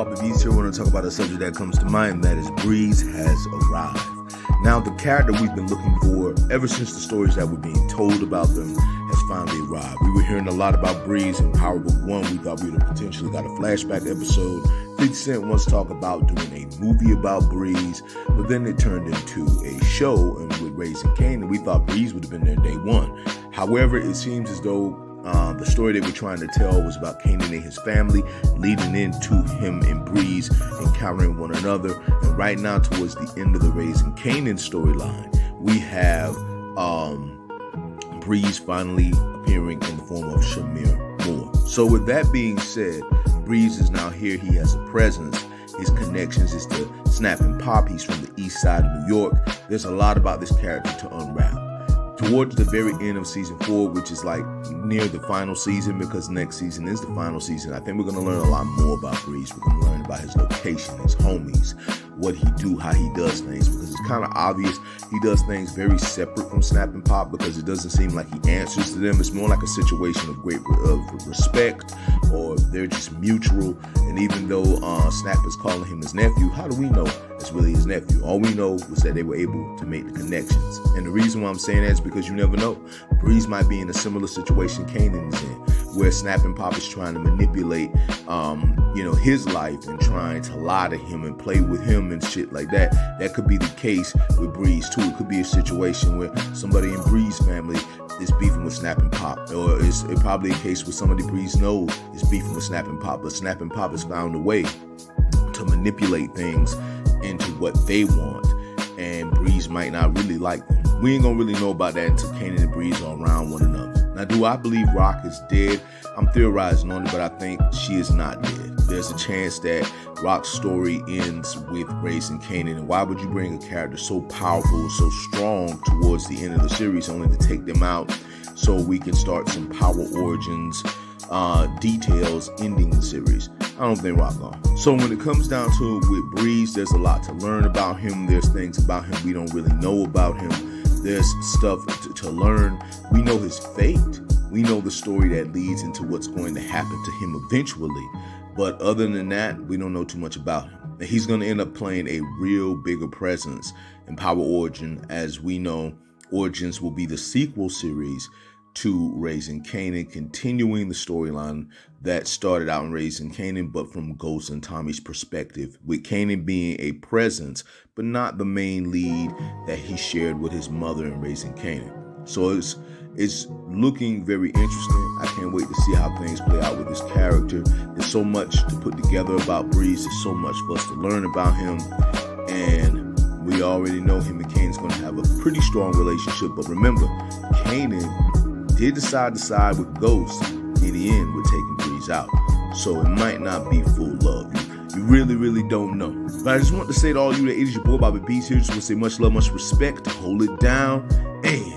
Bobby Beats here. I want to talk about a subject that comes to mind, that is Breeze has arrived. Now, the character we've been looking for ever since the stories that were being told about them has finally arrived. We were hearing a lot about Breeze in Power Book 1. We thought we would have potentially got a flashback episode. 50 Cent wants to talk about doing a movie about Breeze, but then it turned into a show and with Raising Kanan, and we thought Breeze would have been there day one. However, it seems as though the story they were trying to tell was about Kanan and his family, leading into him and Breeze encountering one another. And right now, towards the end of the Raising Kanan storyline, we have Breeze finally appearing in the form of Shamir Moore. So with that being said, Breeze is now here. He has a presence. His connections is to Snap and Pop. He's from the east side of New York. There's a lot about this character to unwrap. Towards the very end of season 4, which is like near the final season, because next season is the final season, I think we're going to learn a lot more about Breeze. We're going to learn about his location, his homies, what he do, how he does things, because it's kind of obvious he does things very separate from Snap and Pop, because it doesn't seem like he answers to them. It's more like a situation of great respect, or they're just mutual. And even though Snap is calling him his nephew, how do we know it's really his nephew? All we know was that they were able to make the connections. And the reason why I'm saying that is because you never know. Breeze might be in a similar situation Kanan is in, where Snap and Pop is trying to manipulate his life and trying to lie to him and play with him and shit like that. That could be the case with Breeze too. It could be a situation where somebody in Breeze family is beefing with Snap and Pop, or it's probably a case where somebody Breeze knows is beefing with Snap and Pop, but Snap and Pop has found a way to manipulate things into what they want, and Breeze might not really like them. We ain't gonna really know about that until Kanan and Breeze are around one another. Now, do I believe Rock is dead? I'm theorizing on it, but I think she is not dead. There's a chance that Rock's story ends with Raising Kanan, and why would you bring a character so powerful, so strong towards the end of the series only to take them out so we can start some Power Origins details ending the series? I don't think Rock gone. So when it comes down to it with Breeze, there's a lot to learn about him. There's things about him we don't really know about him. There's stuff to learn. We know his fate. We know the story that leads into what's going to happen to him eventually. But other than that, we don't know too much about him. And he's going to end up playing a real bigger presence in Power Origin. As we know, Origins will be the sequel series to Raising Kanan, continuing the storyline that started out in Raising Kanan, but from Ghost and Tommy's perspective, with Kanan being a presence, but not the main lead that he shared with his mother in Raising Kanan. So it's looking very interesting. I can't wait to see how things play out with this character. There's so much to put together about Breeze. There's so much for us to learn about him. And we already know him and Kanan's going to have a pretty strong relationship. But remember, Kanan did decide to side with Ghost in the end with taking Breeze out. So it might not be full love. You really, really don't know. But I just want to say to all you that it is your boy Bobby Beats here. Just want to say much love, much respect. Hold it down. And